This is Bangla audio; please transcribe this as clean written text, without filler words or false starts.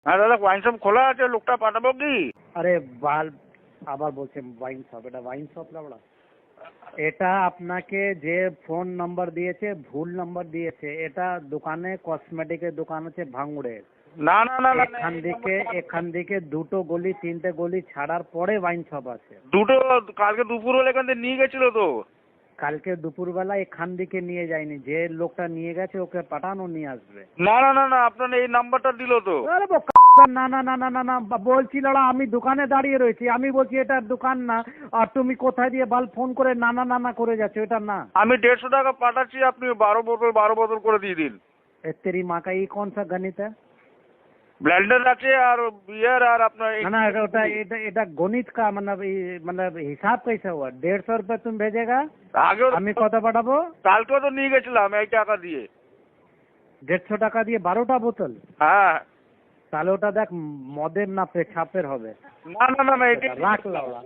হ্যাঁ দাদা, ওয়াইন শপ খোলা আছে, লোকটা পাঠাবো কি? আরে বাল, আবার বলছে ওয়াইন শপ, এটা ওয়াইন শপ না বড়া। এটা আপনাকে যে ফোন নাম্বার দিয়েছে ভুল নাম্বার দিয়েছে। এটা দোকানে কসমেটিকের দোকান আছে ভাঙড়ে। না না না না, এখান থেকে দুটো গলি তিনটে গলি ছাড়ার পরে ওয়াইন শপ আছে। দুটো কালকে দুপুর হলে এখান থেকে নিয়ে গেছিল তো। কালকে দুপুরবেলা এখান থেকে নিয়ে যায়নি, যে লোকটা নিয়ে গেছে ওকে পাঠানো নিয়ে আসবে। না না না না, আপনার এই নাম্বারটা দিল তো। আরে না না না না না না, বলছি লড়া, আমি দোকানে দাঁড়িয়ে রয়েছি, আমি বলছি এটা দোকান না, আর তুমি কোথায় দিয়ে বাল ফোন করে না না না না করে যাচ্ছ, এটা না। আমি 150 টাকা পাঠাচ্ছি, আপনি 12 বোতল করে দিয়ে দিন। तेरी माँ का ये कौन सा गणित है? ব্লেন্ডার আছে আর বিয়ার আর আপনার ना ना, এটা গণিত का मतलब मतलब हिसाब कैसा हुआ? 150 रुपये तुम भेजेगा, আগেও আমি কত পাঠাবো? কালকেও তো নিয়ে গেছিলাম এই টাকা দিয়ে। 150 টাকা দিয়ে 12টা বোতল? হ্যাঁ। তাহলে ওটা দেখ মদের না পেছাপের হবে। না না না না, এটা রাখ লাউড়া।